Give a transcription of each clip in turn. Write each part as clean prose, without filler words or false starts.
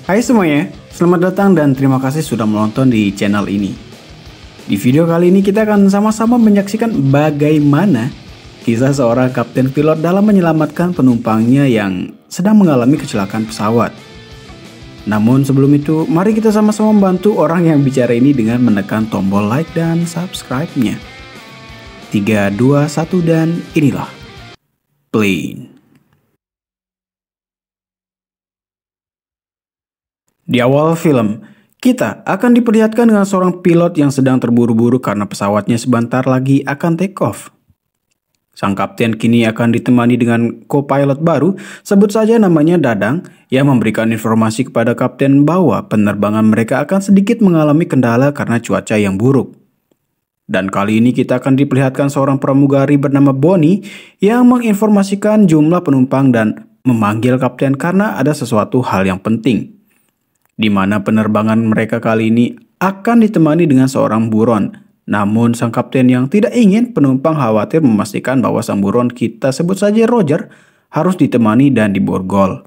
Hai semuanya, selamat datang dan terima kasih sudah menonton di channel ini. Di video kali ini kita akan sama-sama menyaksikan bagaimana kisah seorang kapten pilot dalam menyelamatkan penumpangnya yang sedang mengalami kecelakaan pesawat. Namun sebelum itu, mari kita sama-sama membantu orang yang bicara ini dengan menekan tombol like dan subscribe-nya. 3, 2, 1 dan inilah Plane. Di awal film, kita akan diperlihatkan dengan seorang pilot yang sedang terburu-buru karena pesawatnya sebentar lagi akan take off. Sang kapten kini akan ditemani dengan co-pilot baru, sebut saja namanya Dadang, yang memberikan informasi kepada kapten bahwa penerbangan mereka akan sedikit mengalami kendala karena cuaca yang buruk. Dan kali ini kita akan diperlihatkan seorang pramugari bernama Bonnie yang menginformasikan jumlah penumpang dan memanggil kapten karena ada sesuatu hal yang penting, di mana penerbangan mereka kali ini akan ditemani dengan seorang buron. Namun sang kapten yang tidak ingin penumpang khawatir memastikan bahwa sang buron, kita sebut saja Roger, harus ditemani dan diborgol.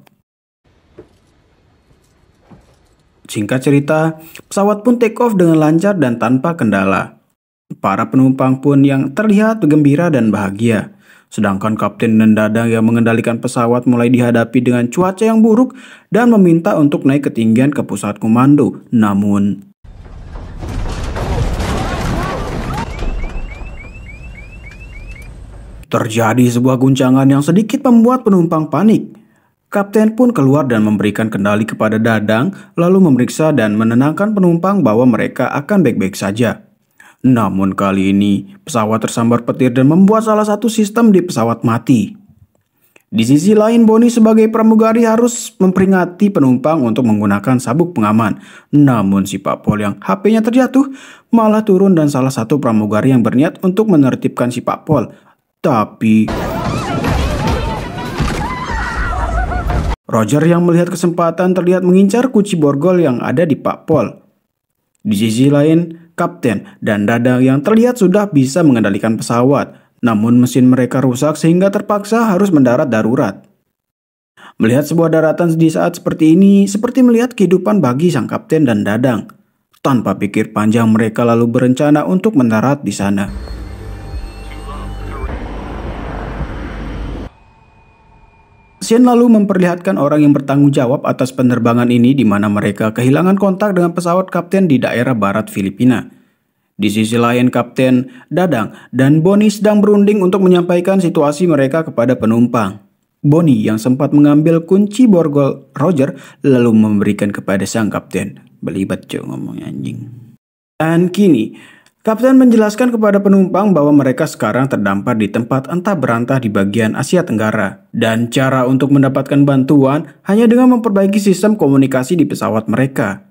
Singkat cerita, pesawat pun take off dengan lancar dan tanpa kendala. Para penumpang pun yang terlihat gembira dan bahagia. Sedangkan kapten dan Dadang yang mengendalikan pesawat mulai dihadapi dengan cuaca yang buruk dan meminta untuk naik ketinggian ke pusat komando. Namun terjadi sebuah guncangan yang sedikit membuat penumpang panik. Kapten pun keluar dan memberikan kendali kepada Dadang, lalu memeriksa dan menenangkan penumpang bahwa mereka akan baik-baik saja. Namun kali ini pesawat tersambar petir dan membuat salah satu sistem di pesawat mati. Di sisi lain, Bonnie sebagai pramugari harus memperingati penumpang untuk menggunakan sabuk pengaman. Namun si Pak Pol yang HP-nya terjatuh malah turun dan salah satu pramugari yang berniat untuk menertibkan si Pak Pol. Tapi Roger yang melihat kesempatan terlihat mengincar kunci borgol yang ada di Pak Pol. Di sisi lain, kapten dan Dadang yang terlihat sudah bisa mengendalikan pesawat, namun mesin mereka rusak sehingga terpaksa harus mendarat darurat. Melihat sebuah daratan di saat seperti ini seperti melihat kehidupan bagi sang kapten dan Dadang. Tanpa pikir panjang mereka lalu berencana untuk mendarat di sana. Scene lalu memperlihatkan orang yang bertanggung jawab atas penerbangan ini, di mana mereka kehilangan kontak dengan pesawat kapten di daerah barat Filipina. Di sisi lain, Kapten, Dadang, dan Bonnie sedang berunding untuk menyampaikan situasi mereka kepada penumpang. Bonnie yang sempat mengambil kunci borgol Roger lalu memberikan kepada sang kapten. Belibet cuy ngomongnya anjing. Dan kini, kapten menjelaskan kepada penumpang bahwa mereka sekarang terdampar di tempat entah berantah di bagian Asia Tenggara. Dan cara untuk mendapatkan bantuan hanya dengan memperbaiki sistem komunikasi di pesawat mereka.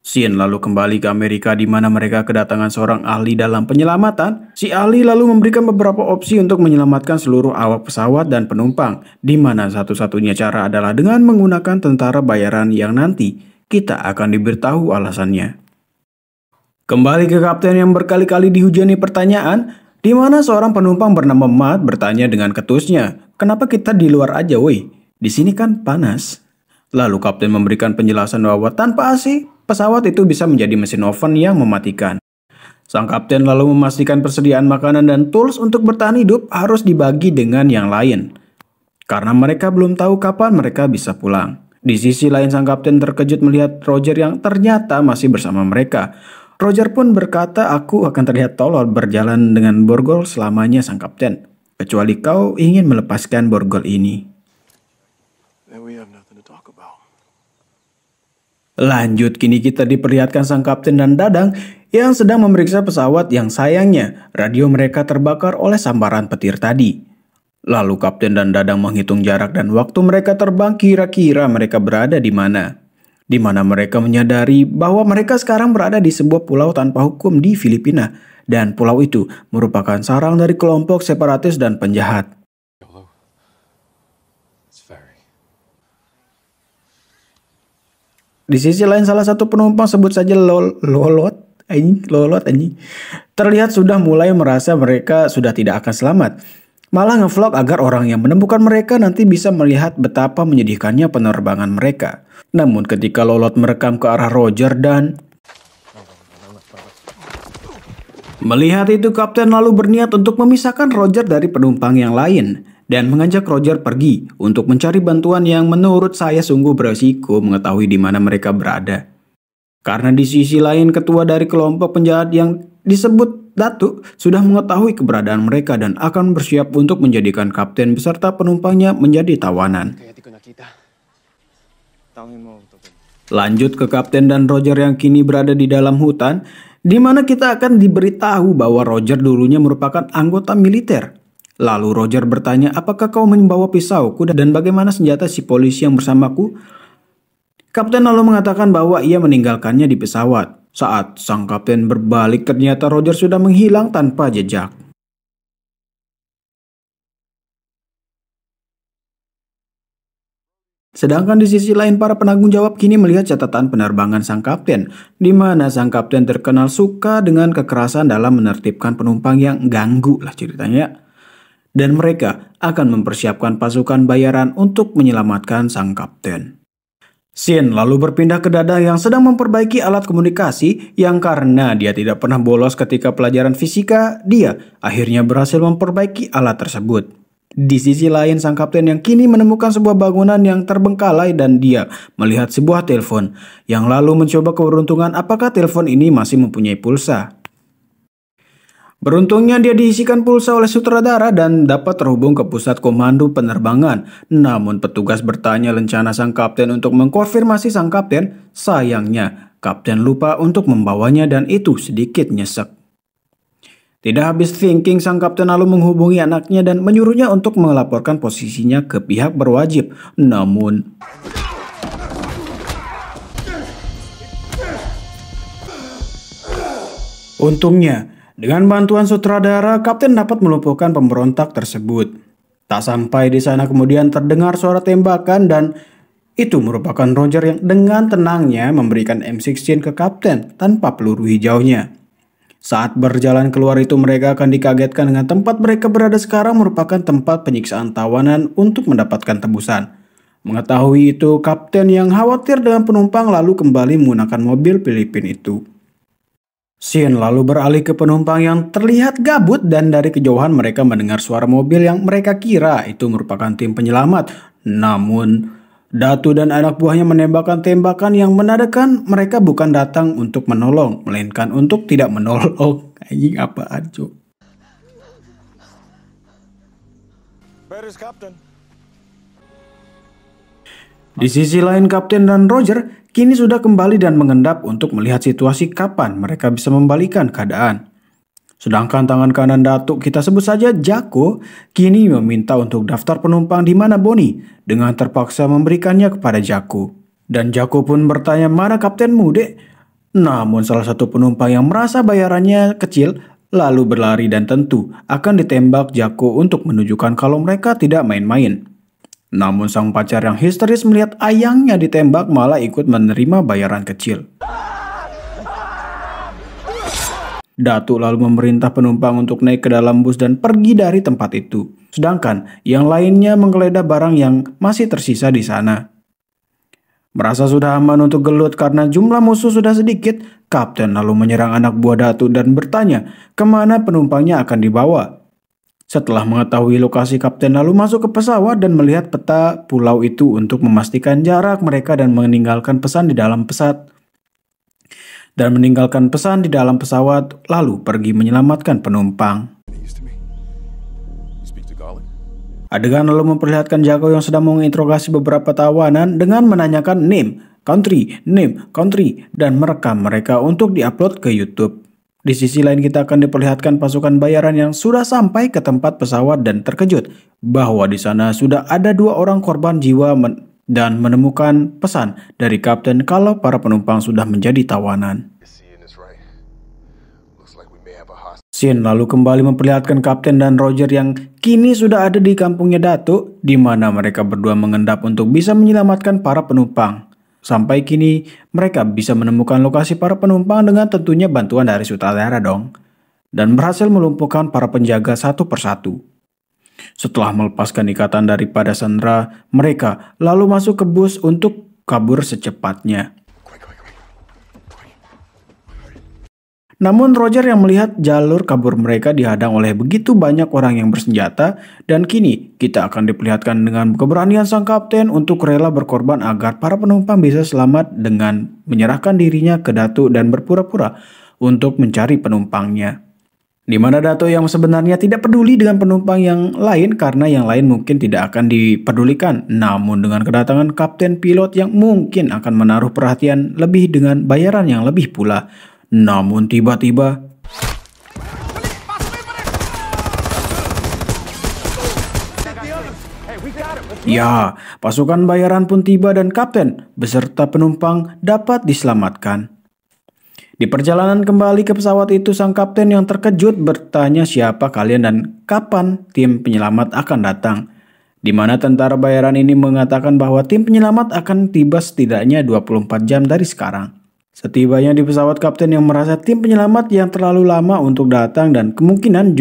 Scene lalu kembali ke Amerika, di mana mereka kedatangan seorang ahli dalam penyelamatan. Si ahli lalu memberikan beberapa opsi untuk menyelamatkan seluruh awak pesawat dan penumpang, di mana satu-satunya cara adalah dengan menggunakan tentara bayaran yang nanti kita akan diberitahu alasannya. Kembali ke kapten yang berkali-kali dihujani pertanyaan, di mana seorang penumpang bernama Matt bertanya dengan ketusnya, "Kenapa kita di luar aja woi? Di sini kan panas." Lalu kapten memberikan penjelasan bahwa tanpa AC, pesawat itu bisa menjadi mesin oven yang mematikan. Sang kapten lalu memastikan persediaan makanan dan tools untuk bertahan hidup harus dibagi dengan yang lain, karena mereka belum tahu kapan mereka bisa pulang. Di sisi lain, sang kapten terkejut melihat Roger yang ternyata masih bersama mereka. Roger pun berkata, "Aku akan terlihat tolol berjalan dengan borgol selamanya sang kapten, kecuali kau ingin melepaskan borgol ini." Lanjut, kini kita diperlihatkan sang kapten dan Dadang yang sedang memeriksa pesawat yang sayangnya radio mereka terbakar oleh sambaran petir tadi. Lalu kapten dan Dadang menghitung jarak dan waktu mereka terbang, kira-kira mereka berada di mana. Di mana mereka menyadari bahwa mereka sekarang berada di sebuah pulau tanpa hukum di Filipina, dan pulau itu merupakan sarang dari kelompok separatis dan penjahat. Di sisi lain, salah satu penumpang sebut saja Lolot anjing terlihat sudah mulai merasa mereka sudah tidak akan selamat. Malah ngevlog agar orang yang menemukan mereka nanti bisa melihat betapa menyedihkannya penerbangan mereka. Namun ketika Lolot merekam ke arah Roger dan melihat itu, Kapten lalu berniat untuk memisahkan Roger dari penumpang yang lain dan mengajak Roger pergi untuk mencari bantuan yang menurut saya sungguh beresiko mengetahui di mana mereka berada. Karena di sisi lain ketua dari kelompok penjahat yang disebut Datuk sudah mengetahui keberadaan mereka dan akan bersiap untuk menjadikan kapten beserta penumpangnya menjadi tawanan. Lanjut ke Kapten dan Roger yang kini berada di dalam hutan, di mana kita akan diberitahu bahwa Roger dulunya merupakan anggota militer. Lalu Roger bertanya, apakah kau membawa pisauku dan bagaimana senjata si polisi yang bersamaku? Kapten lalu mengatakan bahwa ia meninggalkannya di pesawat. Saat sang kapten berbalik, ternyata Roger sudah menghilang tanpa jejak. Sedangkan di sisi lain, para penanggung jawab kini melihat catatan penerbangan sang kapten, di mana sang kapten terkenal suka dengan kekerasan dalam menertibkan penumpang yang ganggu lah ceritanya. Dan mereka akan mempersiapkan pasukan bayaran untuk menyelamatkan sang kapten. Shin lalu berpindah ke Dada yang sedang memperbaiki alat komunikasi yang karena dia tidak pernah bolos ketika pelajaran fisika, dia akhirnya berhasil memperbaiki alat tersebut. Di sisi lain, sang kapten yang kini menemukan sebuah bangunan yang terbengkalai dan dia melihat sebuah telepon yang lalu mencoba keberuntungan apakah telepon ini masih mempunyai pulsa. Beruntungnya dia diisikan pulsa oleh sutradara dan dapat terhubung ke pusat komando penerbangan. Namun petugas bertanya rencana sang kapten untuk mengkonfirmasi sang kapten. Sayangnya kapten lupa untuk membawanya dan itu sedikit nyesek. Tidak habis thinking, sang kapten lalu menghubungi anaknya dan menyuruhnya untuk melaporkan posisinya ke pihak berwajib. Namun untungnya, dengan bantuan sutradara, kapten dapat melumpuhkan pemberontak tersebut. Tak sampai di sana kemudian terdengar suara tembakan dan itu merupakan Roger yang dengan tenangnya memberikan M16 ke kapten tanpa peluru hijaunya. Saat berjalan keluar itu, mereka akan dikagetkan dengan tempat mereka berada sekarang merupakan tempat penyiksaan tawanan untuk mendapatkan tebusan. Mengetahui itu, kapten yang khawatir dengan penumpang lalu kembali menggunakan mobil Filipina itu. Shin lalu beralih ke penumpang yang terlihat gabut dan dari kejauhan mereka mendengar suara mobil yang mereka kira itu merupakan tim penyelamat. Namun Datu dan anak buahnya menembakkan tembakan yang menandakan mereka bukan datang untuk menolong, melainkan untuk tidak menolong. Anjing apaan, Cuk? Di sisi lain, Kapten dan Roger kini sudah kembali dan mengendap untuk melihat situasi kapan mereka bisa membalikan keadaan. Sedangkan tangan kanan Datuk, kita sebut saja Jako, kini meminta untuk daftar penumpang di mana Boni dengan terpaksa memberikannya kepada Jako. Dan Jako pun bertanya, mana kaptenmu, Dek? Namun salah satu penumpang yang merasa bayarannya kecil lalu berlari dan tentu akan ditembak Jako untuk menunjukkan kalau mereka tidak main-main. Namun sang pacar yang histeris melihat ayangnya ditembak malah ikut menerima bayaran kecil. Datuk lalu memerintah penumpang untuk naik ke dalam bus dan pergi dari tempat itu. Sedangkan yang lainnya menggeledah barang yang masih tersisa di sana. Merasa sudah aman untuk gelut karena jumlah musuh sudah sedikit, Kapten lalu menyerang anak buah Datuk dan bertanya kemana penumpangnya akan dibawa. Setelah mengetahui lokasi, Kapten lalu masuk ke pesawat dan melihat peta pulau itu untuk memastikan jarak mereka dan meninggalkan pesan di dalam pesawat. Lalu pergi menyelamatkan penumpang. Adegan lalu memperlihatkan Jako yang sedang menginterogasi beberapa tawanan dengan menanyakan name, country, dan merekam mereka untuk diupload ke YouTube. Di sisi lain kita akan diperlihatkan pasukan bayaran yang sudah sampai ke tempat pesawat dan terkejut bahwa di sana sudah ada 2 orang korban jiwa dan menemukan pesan dari Kapten kalau para penumpang sudah menjadi tawanan. Shin lalu kembali memperlihatkan Kapten dan Roger yang kini sudah ada di kampungnya Datuk, di mana mereka berdua mengendap untuk bisa menyelamatkan para penumpang. Sampai kini mereka bisa menemukan lokasi para penumpang dengan tentunya bantuan dari sutradara dong. dan berhasil melumpuhkan para penjaga satu persatu. Setelah melepaskan ikatan daripada Sandra, mereka lalu masuk ke bus untuk kabur secepatnya. Namun Roger yang melihat jalur kabur mereka dihadang oleh begitu banyak orang yang bersenjata, dan kini kita akan diperlihatkan dengan keberanian sang kapten untuk rela berkorban agar para penumpang bisa selamat dengan menyerahkan dirinya ke Datu dan berpura-pura untuk mencari penumpangnya. Di mana Dato yang sebenarnya tidak peduli dengan penumpang yang lain karena yang lain mungkin tidak akan dipedulikan. Namun dengan kedatangan kapten pilot yang mungkin akan menaruh perhatian lebih dengan bayaran yang lebih pula. Namun tiba-tiba ya, pasukan bayaran pun tiba dan kapten beserta penumpang dapat diselamatkan. Di perjalanan kembali ke pesawat itu, sang kapten yang terkejut bertanya siapa kalian dan kapan tim penyelamat akan datang. Di mana tentara bayaran ini mengatakan bahwa tim penyelamat akan tiba setidaknya 24 jam dari sekarang. Setibanya di pesawat, kapten yang merasa tim penyelamat yang terlalu lama untuk datang dan kemungkinan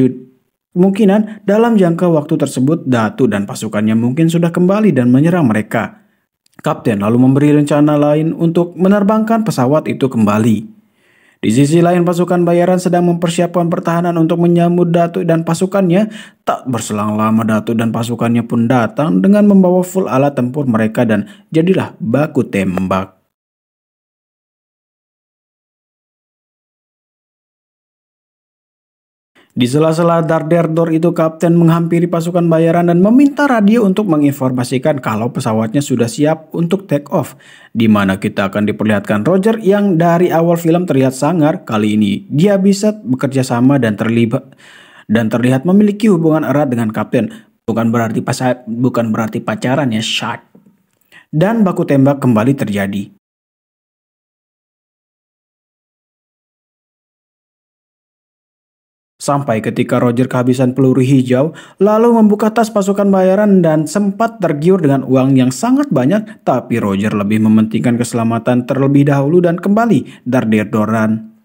dalam jangka waktu tersebut Datu dan pasukannya mungkin sudah kembali dan menyerang mereka. Kapten lalu memberi rencana lain untuk menerbangkan pesawat itu kembali. Di sisi lain, pasukan bayaran sedang mempersiapkan pertahanan untuk menyambut Datu dan pasukannya. Tak berselang lama Datu dan pasukannya pun datang dengan membawa full alat tempur mereka dan jadilah baku tembak. Di sela-sela darderdor itu, kapten menghampiri pasukan bayaran dan meminta radio untuk menginformasikan kalau pesawatnya sudah siap untuk take off. Di mana kita akan diperlihatkan Roger yang dari awal film terlihat sangar, kali ini dia bisa bekerja sama dan terlihat memiliki hubungan erat dengan kapten. Bukan berarti pacaran ya, shot. Dan baku tembak kembali terjadi. Sampai ketika Roger kehabisan peluru hijau, lalu membuka tas pasukan bayaran dan sempat tergiur dengan uang yang sangat banyak, tapi Roger lebih mementingkan keselamatan terlebih dahulu dan kembali darder-doran.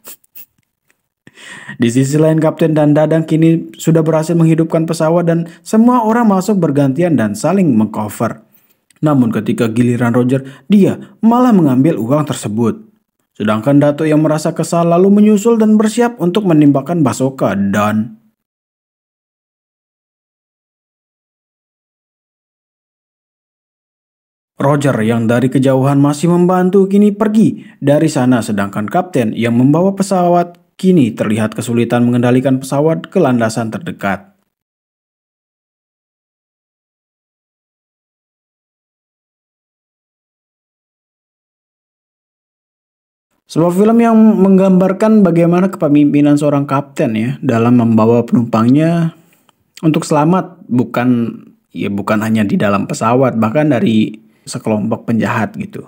Di sisi lain, Kapten dan Dadang kini sudah berhasil menghidupkan pesawat dan semua orang masuk bergantian dan saling mengcover. Namun ketika giliran Roger, dia malah mengambil uang tersebut. Sedangkan Dato yang merasa kesal lalu menyusul dan bersiap untuk menembakkan basoka dan Roger yang dari kejauhan masih membantu kini pergi dari sana, sedangkan kapten yang membawa pesawat kini terlihat kesulitan mengendalikan pesawat ke landasan terdekat. Sebuah film yang menggambarkan bagaimana kepemimpinan seorang kapten ya dalam membawa penumpangnya untuk selamat, bukan hanya di dalam pesawat, bahkan dari sekelompok penjahat gitu.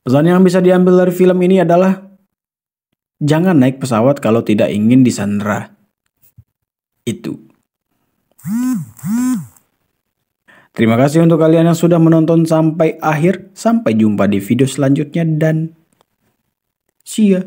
Pesan yang bisa diambil dari film ini adalah jangan naik pesawat kalau tidak ingin disandera. Itu. Terima kasih untuk kalian yang sudah menonton sampai akhir. Sampai jumpa di video selanjutnya dan see ya.